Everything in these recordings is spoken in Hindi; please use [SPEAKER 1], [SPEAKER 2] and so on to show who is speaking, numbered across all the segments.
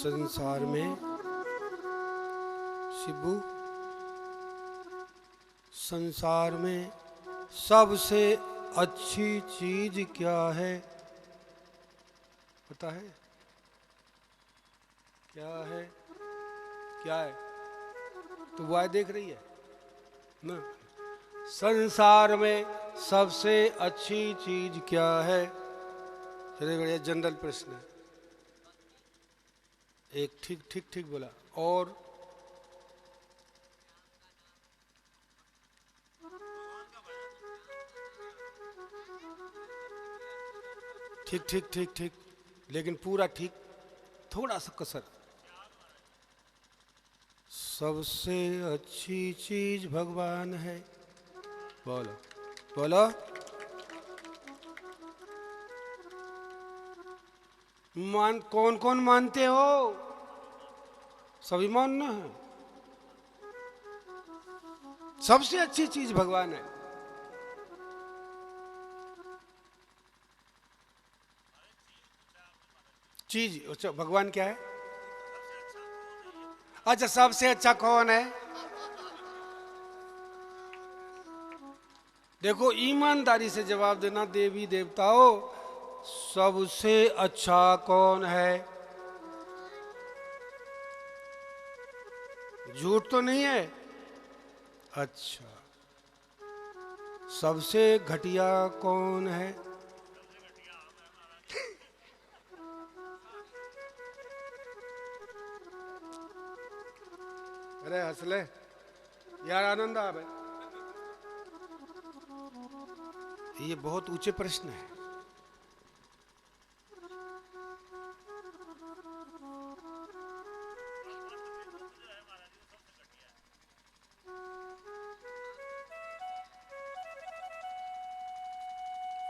[SPEAKER 1] संसार में शिबू, संसार में सबसे अच्छी चीज क्या है? पता है क्या है? क्या है? तो वो देख रही है ना। संसार में सबसे अच्छी चीज क्या है? चलिए बढ़िया जनरल प्रश्न है। एक ठीक ठीक ठीक बोला। और ठीक ठीक ठीक ठीक, लेकिन पूरा ठीक, थोड़ा सा कसर। सबसे अच्छी चीज भगवान है। बोलो बोलो। मान कौन कौन मानते हो? सभी मानना है। सबसे अच्छी चीज भगवान है। चीज अच्छा भगवान क्या है? अच्छा सबसे अच्छा कौन है? देखो ईमानदारी से जवाब देना देवी देवताओं, सबसे अच्छा कौन है? झूठ तो नहीं है? अच्छा सबसे घटिया कौन है? अरे हंसले यार, आनंद आ भाई। ये बहुत ऊंचे प्रश्न है।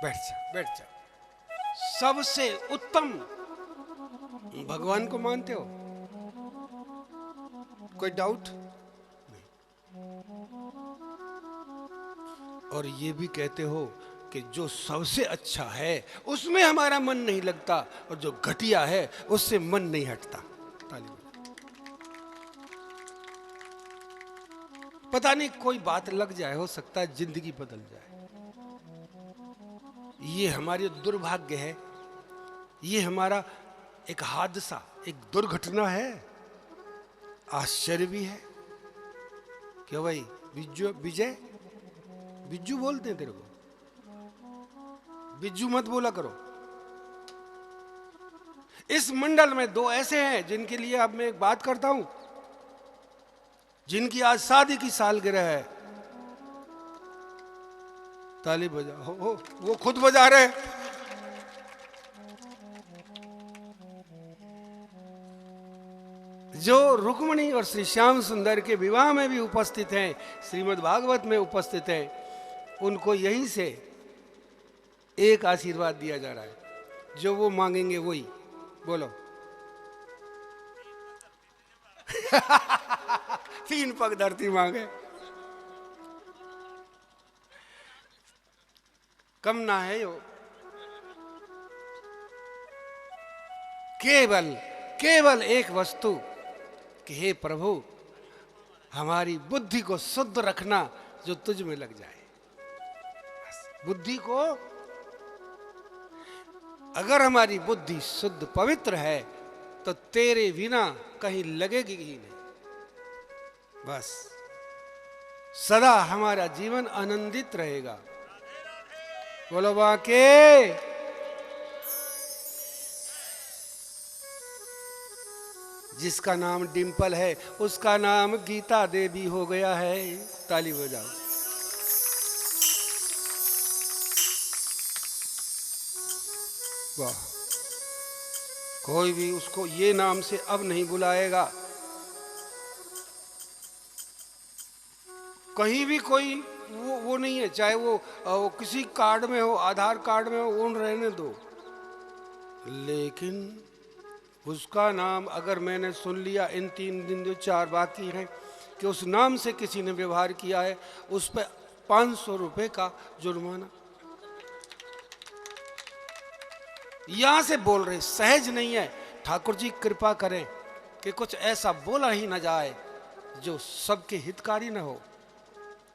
[SPEAKER 1] बैठ जा बैठ जा। सबसे उत्तम भगवान को मानते हो? कोई डाउट नहीं? और ये भी कहते हो कि जो सबसे अच्छा है उसमें हमारा मन नहीं लगता, और जो घटिया है उससे मन नहीं हटता। ताली। पता नहीं कोई बात लग जाए, हो सकता है जिंदगी बदल जाए। ये हमारी दुर्भाग्य है, ये हमारा एक हादसा, एक दुर्घटना है। आश्चर्य भी है। क्यों भाई बिज्जू? विजय बिज्जू बोलते हैं तेरे को? बिज्जू मत बोला करो। इस मंडल में दो ऐसे हैं जिनके लिए अब मैं एक बात करता हूं, जिनकी आज शादी की सालगिरह है। ताली बजा हो, वो खुद बजा रहे। जो रुक्मणी और श्री श्याम सुंदर के विवाह में भी उपस्थित हैं, श्रीमद् भागवत में उपस्थित हैं, उनको यहीं से एक आशीर्वाद दिया जा रहा है, जो वो मांगेंगे वही। बोलो। 3 पग धरती मांगे। कम ना है यो। केवल केवल एक वस्तु कि हे प्रभु, हमारी बुद्धि को शुद्ध रखना जो तुझ में लग जाए। बुद्धि को, अगर हमारी बुद्धि शुद्ध पवित्र है तो तेरे बिना कहीं लगेगी ही नहीं। बस सदा हमारा जीवन आनंदित रहेगा। बोलो बाके। जिसका नाम डिंपल है उसका नाम गीता देवी हो गया है। ताली बजाओ। वाह। कोई भी उसको ये नाम से अब नहीं बुलाएगा। कहीं भी कोई वो नहीं है, चाहे वो किसी कार्ड में हो, आधार कार्ड में हो, वो रहने दो। लेकिन उसका नाम अगर मैंने सुन लिया, इन 3 दिन जो 4 बाकी हैं, कि उस नाम से किसी ने व्यवहार किया है, उस पर 500 रुपए का जुर्माना। यहां से बोल रहे, सहज नहीं है। ठाकुर जी कृपा करें, कि कुछ ऐसा बोला ही ना जाए जो सबके हितकारी ना हो,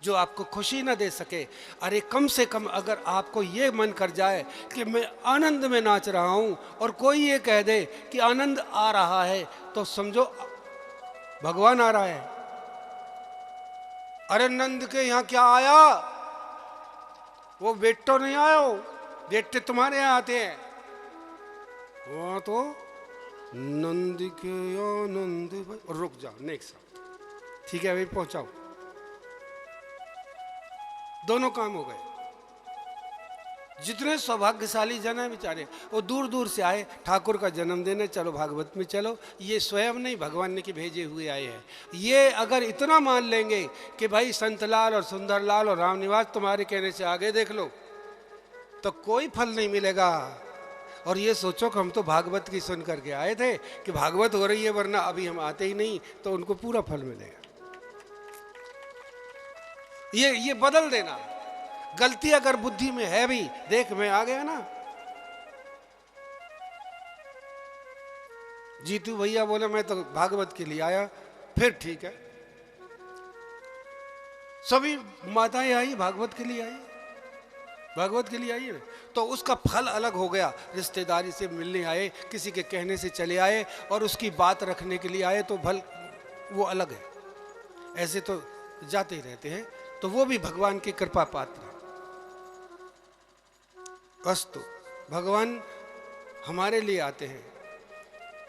[SPEAKER 1] जो आपको खुशी ना दे सके। अरे कम से कम अगर आपको ये मन कर जाए कि मैं आनंद में नाच रहा हूं और कोई ये कह दे कि आनंद आ रहा है, तो समझो भगवान आ रहा है। अरे नंद के यहाँ क्या आया? वो बेटो नहीं आया हो, बेटे तुम्हारे यहाँ आते हैं। वहां तो नंद के यहाँ नंद भाई। रुक जाओ, नेक्स्ट। ठीक है भाई, पहुंचाओ। दोनों काम हो गए। जितने सौभाग्यशाली जन है बेचारे, वो दूर दूर से आए ठाकुर का जन्म देने, चलो भागवत में चलो। ये स्वयं नहीं, भगवान ने के भेजे हुए आए हैं। ये अगर इतना मान लेंगे कि भाई संतलाल और सुंदरलाल और रामनिवास तुम्हारे कहने से आगे देख लो, तो कोई फल नहीं मिलेगा। और ये सोचो कि हम तो भागवत की सुन करके आए थे कि भागवत हो रही है, वरना अभी हम आते ही नहीं, तो उनको पूरा फल मिलेगा। ये बदल देना। गलती अगर बुद्धि में है भी, देख मैं आ गया ना, जीतू भैया बोले मैं तो भागवत के लिए आया, फिर ठीक है। सभी माताएं आई भागवत के लिए आई, भागवत के लिए आई है, तो उसका फल अलग हो गया। रिश्तेदारी से मिलने आए, किसी के कहने से चले आए और उसकी बात रखने के लिए आए, तो फल वो अलग है। ऐसे तो जाते ही रहते हैं, तो वो भी भगवान की कृपा पात्र है। अस्तु, भगवान हमारे लिए आते हैं।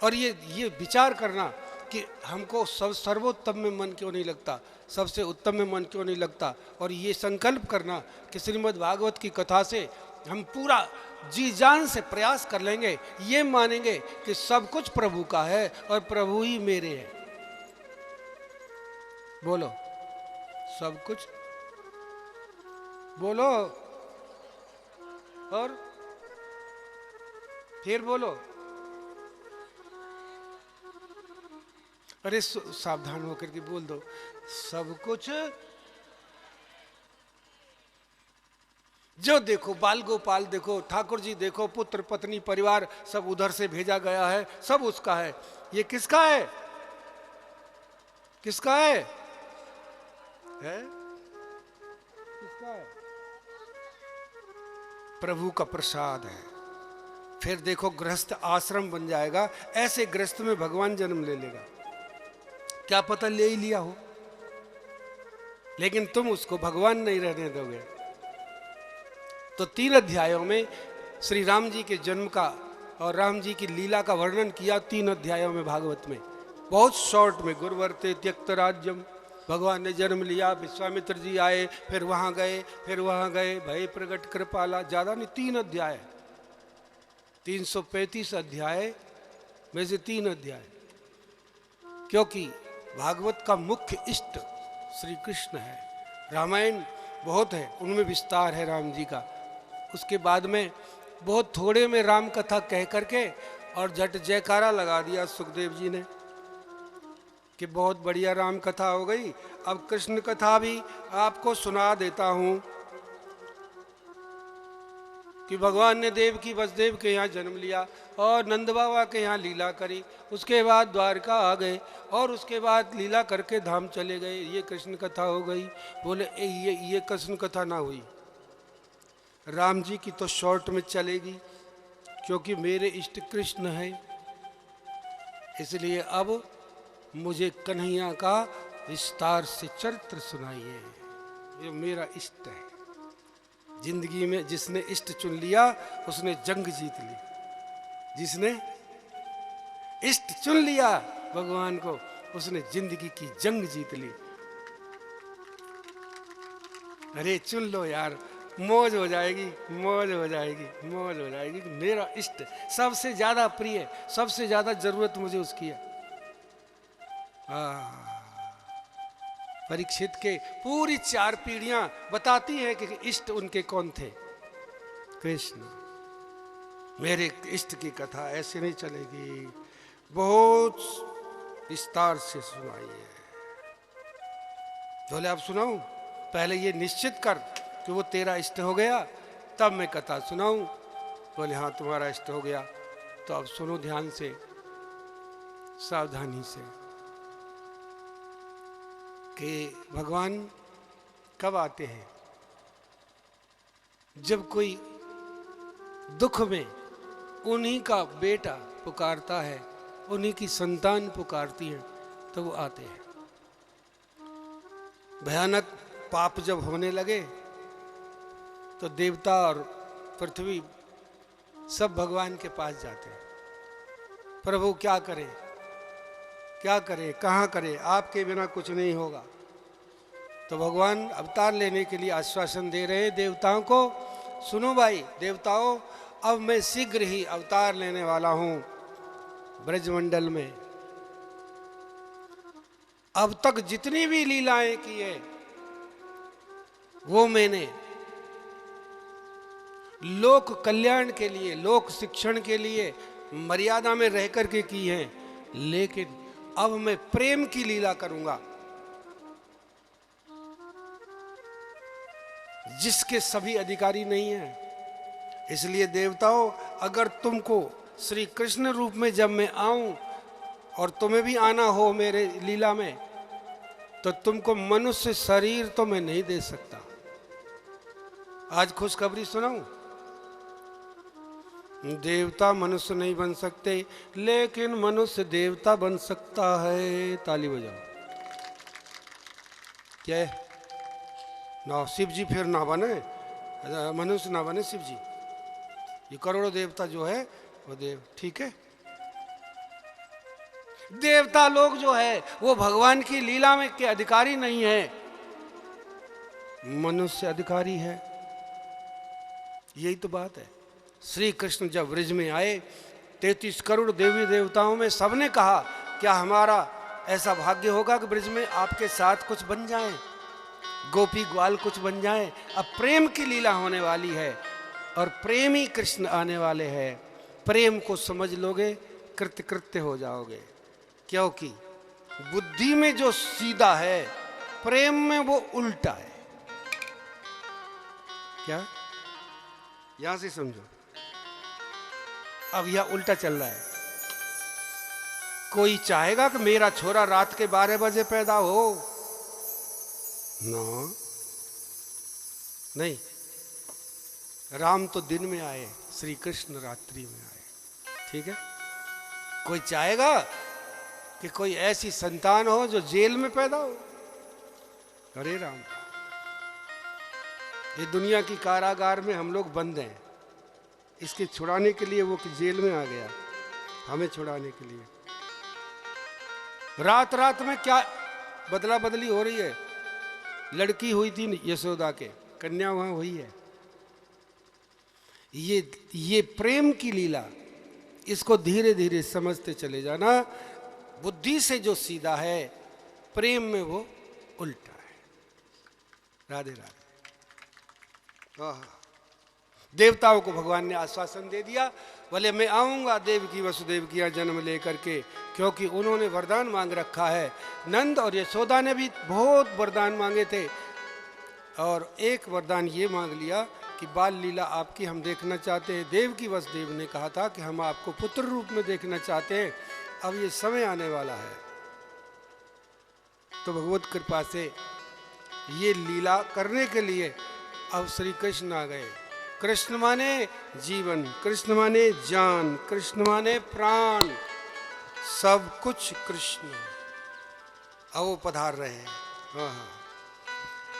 [SPEAKER 1] और ये विचार करना कि हमको सर्वोत्तम में मन क्यों नहीं लगता, सबसे उत्तम में मन क्यों नहीं लगता, और ये संकल्प करना कि श्रीमद् भागवत की कथा से हम पूरा जी जान से प्रयास कर लेंगे, ये मानेंगे कि सब कुछ प्रभु का है और प्रभु ही मेरे हैं। बोलो सब कुछ, बोलो और फिर बोलो। अरे सावधान होकर के बोल दो, सब कुछ जो देखो, बाल गोपाल देखो, ठाकुर जी देखो, पुत्र पत्नी परिवार सब उधर से भेजा गया है, सब उसका है। ये किसका है? किसका है? किसका है? प्रभु का प्रसाद है। फिर देखो गृहस्थ आश्रम बन जाएगा, ऐसे गृहस्थ में भगवान जन्म ले लेगा। क्या पता ले ही लिया हो, लेकिन तुम उसको भगवान नहीं रहने दोगे। तो 3 अध्यायों में श्री राम जी के जन्म का और राम जी की लीला का वर्णन किया, 3 अध्यायों में भागवत में, बहुत शॉर्ट में। गुरुवर्ते त्यक्त राज्यम, भगवान ने जन्म लिया, विश्वामित्र जी आए, फिर वहां गए, फिर वहां गए, भय प्रगट कृपाला, ज्यादा नहीं, 3 अध्याय, 335 अध्याय में से 3 अध्याय। क्योंकि भागवत का मुख्य इष्ट श्री कृष्ण है। रामायण बहुत है, उनमें विस्तार है राम जी का। उसके बाद में बहुत थोड़े में राम कथा कह करके और झट जयकारा लगा दिया सुखदेव जी ने कि बहुत बढ़िया राम कथा हो गई। अब कृष्ण कथा भी आपको सुना देता हूं कि भगवान ने देवकी वसुदेव के यहाँ जन्म लिया और नंद बाबा के यहाँ लीला करी, उसके बाद द्वारका आ गए और उसके बाद लीला करके धाम चले गए। ये कृष्ण कथा हो गई। बोले ये कृष्ण कथा ना हुई, राम जी की तो शॉर्ट में चलेगी, क्योंकि मेरे इष्ट कृष्ण है। इसलिए अब मुझे कन्हैया का विस्तार से चरित्र सुनाइए। ये मेरा इष्ट है। जिंदगी में जिसने इष्ट चुन लिया उसने जंग जीत ली। जिसने इष्ट चुन लिया भगवान को, उसने जिंदगी की जंग जीत ली। अरे चुन लो यार, मौज हो जाएगी, मौज हो जाएगी, मौज हो जाएगी। मेरा इष्ट सबसे ज्यादा प्रिय, सबसे ज्यादा जरूरत मुझे उसकी है। परीक्षित के पूरी 4 पीढ़ियां बताती हैं कि इष्ट उनके कौन थे। कृष्ण। मेरे इष्ट की कथा ऐसे नहीं चलेगी, बहुत विस्तार से सुनाइए। बोले आप सुनाऊं? पहले ये निश्चित कर कि वो तेरा इष्ट हो गया, तब मैं कथा सुनाऊं। बोले हाँ तुम्हारा इष्ट हो गया। तो अब सुनो ध्यान से। सावधानी से कि भगवान कब आते हैं, जब कोई दुख में उन्हीं का बेटा पुकारता है, उन्हीं की संतान पुकारती है, तो वो आते हैं। भयानक पाप जब होने लगे तो देवता और पृथ्वी सब भगवान के पास जाते हैं। प्रभु क्या करें, क्या करें, कहाँ करें, आपके बिना कुछ नहीं होगा। तो भगवान अवतार लेने के लिए आश्वासन दे रहे हैं देवताओं को, सुनो भाई देवताओं, अब मैं शीघ्र ही अवतार लेने वाला हूं ब्रजमंडल में। अब तक जितनी भी लीलाएं की है वो मैंने लोक कल्याण के लिए, लोक शिक्षण के लिए मर्यादा में रह करके की हैं, लेकिन अब मैं प्रेम की लीला करूंगा, जिसके सभी अधिकारी नहीं हैं। इसलिए देवताओं, अगर तुमको श्री कृष्ण रूप में जब मैं आऊं और तुम्हें भी आना हो मेरे लीला में, तो तुमको मनुष्य शरीर तो मैं नहीं दे सकता। आज खुशखबरी सुनाऊं, देवता मनुष्य नहीं बन सकते, लेकिन मनुष्य देवता बन सकता है। ताली बजाओ। क्या है ना, शिव जी फिर ना बने, मनुष्य ना बने शिव जी, ये करोड़ों देवता जो है वो देव, ठीक है। देवता लोग जो है वो भगवान की लीला में के अधिकारी नहीं है, मनुष्य अधिकारी है। यही तो बात है। श्री कृष्ण जब ब्रज में आए, 33 करोड़ देवी देवताओं में सबने कहा, क्या हमारा ऐसा भाग्य होगा कि ब्रज में आपके साथ कुछ बन जाए, गोपी ग्वाल कुछ बन जाए। अब प्रेम की लीला होने वाली है और प्रेमी कृष्ण आने वाले हैं। प्रेम को समझ लोगे, कृत्य कृत्य हो जाओगे, क्योंकि बुद्धि में जो सीधा है, प्रेम में वो उल्टा है। क्या, यहां से समझो। अब यह उल्टा चल रहा है। कोई चाहेगा कि मेरा छोरा रात के 12 बजे पैदा हो? ना, नहीं। राम तो दिन में आए, श्री कृष्ण रात्रि में आए, ठीक है। कोई चाहेगा कि कोई ऐसी संतान हो जो जेल में पैदा हो? अरे राम, ये दुनिया की कारागार में हम लोग बंद हैं, इसके छुड़ाने के लिए वो कि जेल में आ गया, हमें छुड़ाने के लिए। रात रात में क्या बदला बदली हो रही है। लड़की हुई थी यशोदा के, कन्या वहां हुई है। ये प्रेम की लीला, इसको धीरे धीरे समझते चले जाना। बुद्धि से जो सीधा है, प्रेम में वो उल्टा है। राधे राधे। देवताओं को भगवान ने आश्वासन दे दिया, बोले मैं आऊंगा देवकी वसुदेव की यहाँ जन्म लेकर के, क्योंकि उन्होंने वरदान मांग रखा है। नंद और यशोदा ने भी बहुत वरदान मांगे थे, और एक वरदान ये मांग लिया कि बाल लीला आपकी हम देखना चाहते हैं। देवकी वसुदेव ने कहा था कि हम आपको पुत्र रूप में देखना चाहते हैं, अब ये समय आने वाला है। तो भगवत कृपा से ये लीला करने के लिए अब श्री कृष्ण आ गए। कृष्ण माने जीवन, कृष्ण माने जान, कृष्ण माने प्राण, सब कुछ कृष्ण। अब वो पधार रहे हैं। हाँ,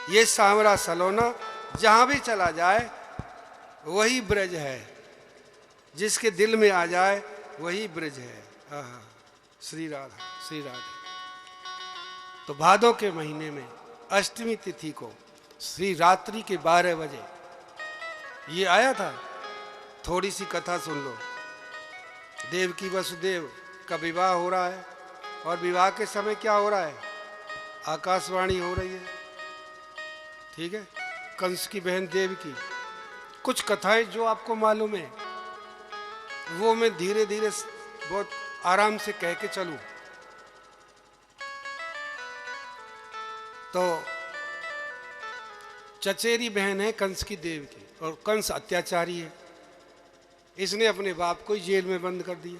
[SPEAKER 1] ये सांवरा सलोना जहां भी चला जाए वही ब्रज है, जिसके दिल में आ जाए वही ब्रज है। हाँ, श्री राधा, श्री राधा। तो भादों के महीने में अष्टमी तिथि को श्री रात्रि के 12 बजे ये आया था। थोड़ी सी कथा सुन लो। देवकी वसुदेव का विवाह हो रहा है, और विवाह के समय क्या हो रहा है, आकाशवाणी हो रही है, ठीक है। कंस की बहन देवकी, कुछ कथाएं जो आपको मालूम है वो मैं धीरे धीरे बहुत आराम से कह के चलूं। तो चचेरी बहन है कंस की देवकी, और कंस अत्याचारी है, इसने अपने बाप को ही जेल में बंद कर दिया।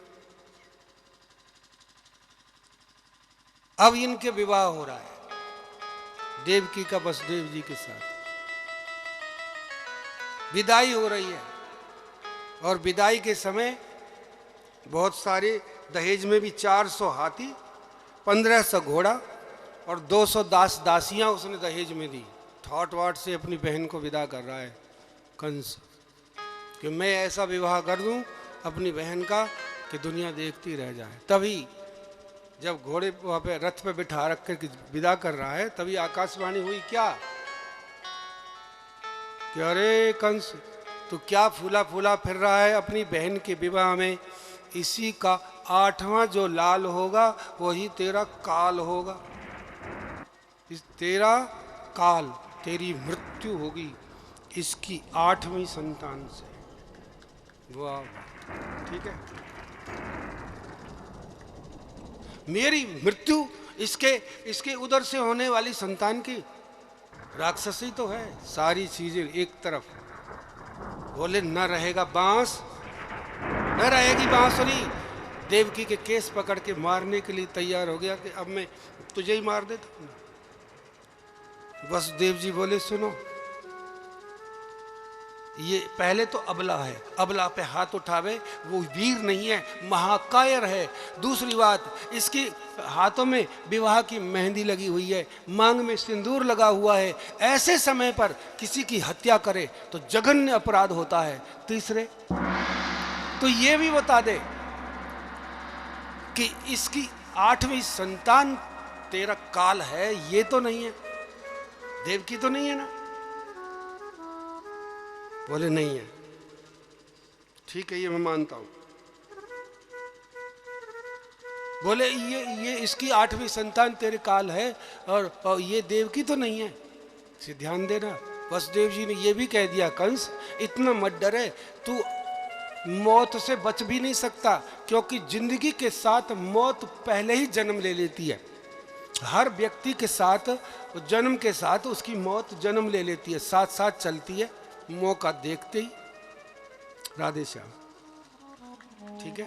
[SPEAKER 1] अब इनके विवाह हो रहा है देवकी का वसुदेव जी के साथ। विदाई हो रही है और विदाई के समय बहुत सारे दहेज में भी 400 हाथी, 1500 घोड़ा और 200 दासियां उसने दहेज में दी। ठाट वाट से अपनी बहन को विदा कर रहा है कंस कि मैं ऐसा विवाह कर दूं अपनी बहन का कि दुनिया देखती रह जाए। तभी जब घोड़े वहां पे रथ पे बिठा रख कर विदा कर रहा है तभी आकाशवाणी हुई क्या कि अरे कंस तू क्या फूला फूला फिर रहा है अपनी बहन के विवाह में, इसी का 8वां जो लाल होगा वही तेरा काल होगा, इस तेरा काल तेरी मृत्यु होगी इसकी 8वीं संतान से। वाह ठीक है, मेरी मृत्यु इसके उधर से होने वाली संतान की। राक्षसी तो है सारी चीजें एक तरफ। बोले न रहेगा बांस, न रहेगी बांसुरी। देवकी के केस पकड़ के मारने के लिए तैयार हो गया कि अब मैं तुझे ही मार देता हूं। वसुदेव जी बोले सुनो, ये पहले तो अबला है, अबला पे हाथ उठावे वो वीर नहीं है, महाकायर है। दूसरी बात, इसकी हाथों में विवाह की मेहंदी लगी हुई है, मांग में सिंदूर लगा हुआ है। ऐसे समय पर किसी की हत्या करे तो जघन्य अपराध होता है। तीसरे तो ये भी बता दे कि इसकी 8वीं संतान तेरा काल है, ये तो नहीं है, देवकी तो नहीं है ना। बोले नहीं है। ठीक है ये मैं मानता हूं। बोले ये इसकी 8वीं संतान तेरे काल है और ये देवकी तो नहीं है। इसे ध्यान देना, वसुदेव जी ने ये भी कह दिया कंस इतना मत डरे, तू मौत से बच भी नहीं सकता, क्योंकि जिंदगी के साथ मौत पहले ही जन्म ले लेती है। हर व्यक्ति के साथ जन्म के साथ उसकी मौत जन्म ले लेती है, साथ साथ चलती है, मौका देखते ही। राधे श्याम। ठीक है,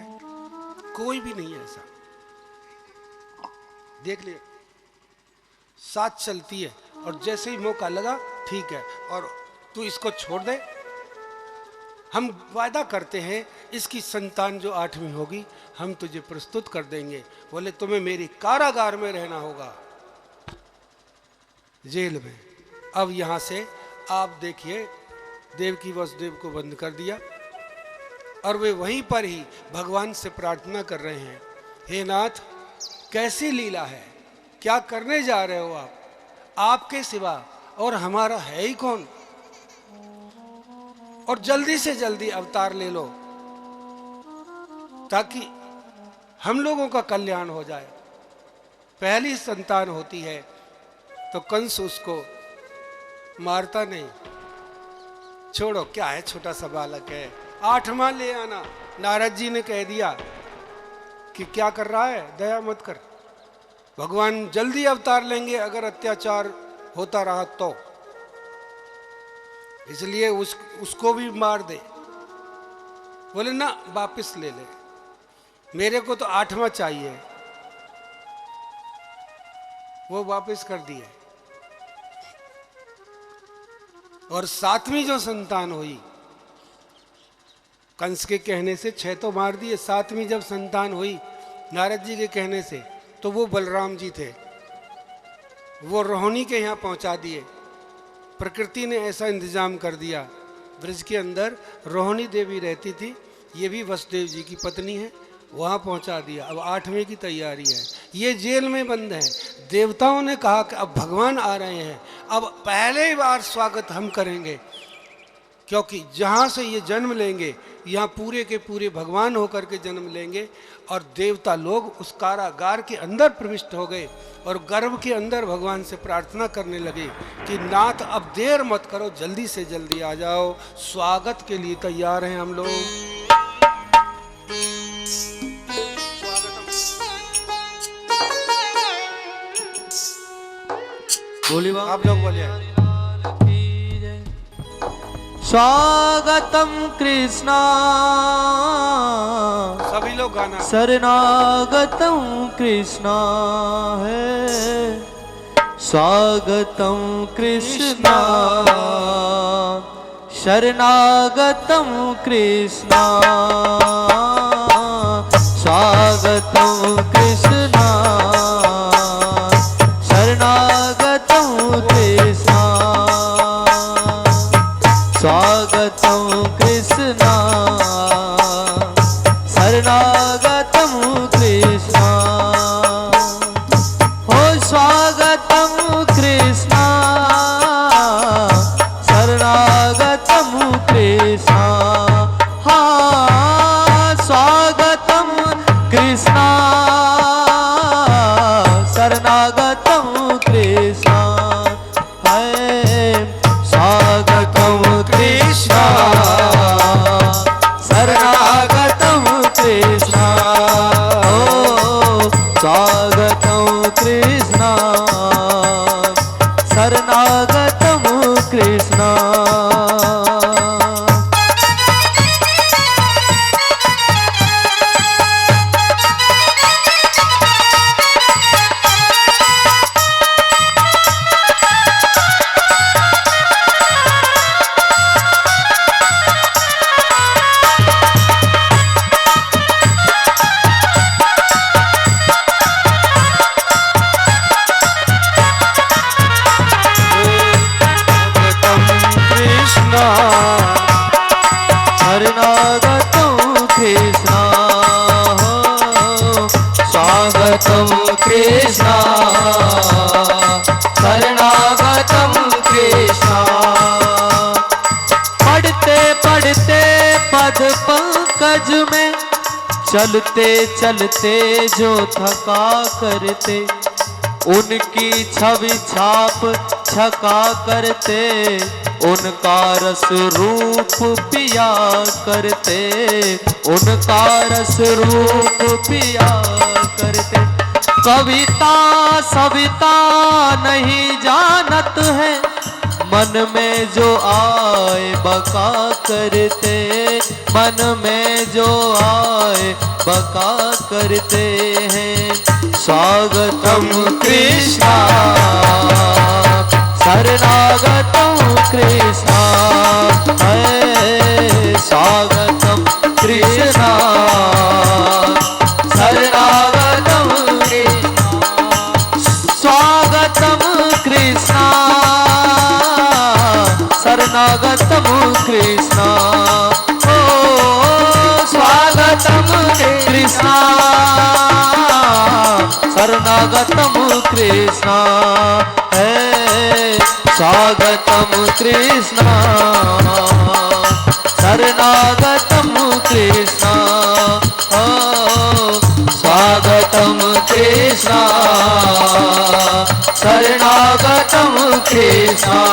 [SPEAKER 1] कोई भी नहीं है ऐसा, देख लिया, साथ चलती है और जैसे ही मौका लगा ठीक है और तू इसको छोड़ दे। हम वादा करते हैं इसकी संतान जो 8वीं होगी हम तुझे प्रस्तुत कर देंगे। बोले तुम्हें मेरी कारागार में रहना होगा, जेल में। अब यहां से आप देखिए देवकी वसुदेव को बंद कर दिया और वे वहीं पर ही भगवान से प्रार्थना कर रहे हैं, हे नाथ कैसी लीला है, क्या करने जा रहे हो आप, आपके सिवा और हमारा है ही कौन, और जल्दी से जल्दी अवतार ले लो ताकि हम लोगों का कल्याण हो जाए। पहली संतान होती है तो कंस उसको मारता नहीं, छोड़ो क्या है, छोटा सा बालक है, 8वां ले आना। नारद जी ने कह दिया कि क्या कर रहा है, दया मत कर, भगवान जल्दी अवतार लेंगे अगर अत्याचार होता रहा तो, इसलिए उसको भी मार दे। बोले ना वापस ले ले, मेरे को तो 8वां चाहिए। वो वापस कर दिए और 7वीं जो संतान हुई, कंस के कहने से 6 तो मार दिए, 7वीं जब संतान हुई नारद जी के कहने से तो वो बलराम जी थे, वो रोहिणी के यहाँ पहुंचा दिए। प्रकृति ने ऐसा इंतजाम कर दिया, ब्रज के अंदर रोहिणी देवी रहती थी, ये भी वसुदेव जी की पत्नी है, वहाँ पहुँचा दिया। अब 8वें की तैयारी है, ये जेल में बंद है। देवताओं ने कहा कि अब भगवान आ रहे हैं, अब पहले बार स्वागत हम करेंगे, क्योंकि जहाँ से ये जन्म लेंगे यहाँ पूरे के पूरे भगवान होकर के जन्म लेंगे। और देवता लोग उस कारागार के अंदर प्रविष्ट हो गए और गर्भ के अंदर भगवान से प्रार्थना करने लगे कि नाथ अब देर मत करो, जल्दी से जल्दी आ जाओ, स्वागत के लिए तैयार हैं हम लोग। बोलिए आप लोग बोलिए स्वागतम कृष्णा। सभी लोग गाना।
[SPEAKER 2] शरणागतम कृष्णा है, स्वागतम कृष्णा, शरणागतम कृष्णा, स्वागतम कृष्णा, शरणागतम कृष्णा, स्वागतम कृष्णा, शरणागतम कृष्णा, हो स्वागतम कृष्णा, शरणागतम कृष्णा, हाँ स्वागतम कृष्णा, शरणागतम कृष्णा, है स्वागतम कृष्णा, शरणागतम कृष्णा, ओ स्वागतम कृष्णा, शरणागतम कृष्णा। शरणागतम कृष्णा, स्वागतम कृष्णा, शरणागतम कृष्णा। पढ़ते पढ़ते पद पंकज में, चलते चलते जो थका करते, उनकी छवि छाप छका करते, उनका रस रूप पिया करते, उनका रस रूप पिया करते। कविता सविता नहीं जानत है, मन में जो आए बका करते, मन में जो आए बका करते हैं। स्वागतम कृष्णा, शरणागतम कृष्णा, है स्वागतम कृष्णा, शरणागतम कृष्णा, स्वागतम कृष्णा, शरणागतम कृष्णा, ओ स्वागतम कृष्णा, शरणागतम कृष्णा, है स्वागतम कृष्णा, शरणागतम कृष्णा, ओ स्वागतम कृष्णा, शरणागतम कृष्णा।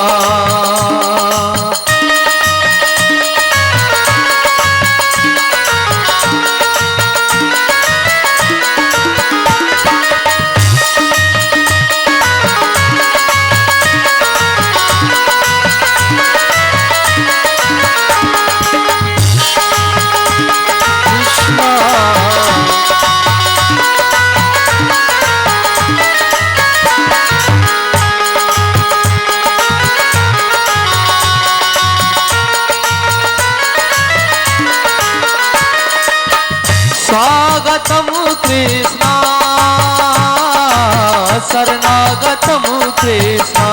[SPEAKER 2] स्वागतम कृष्णा, शरणागतम कृष्णा,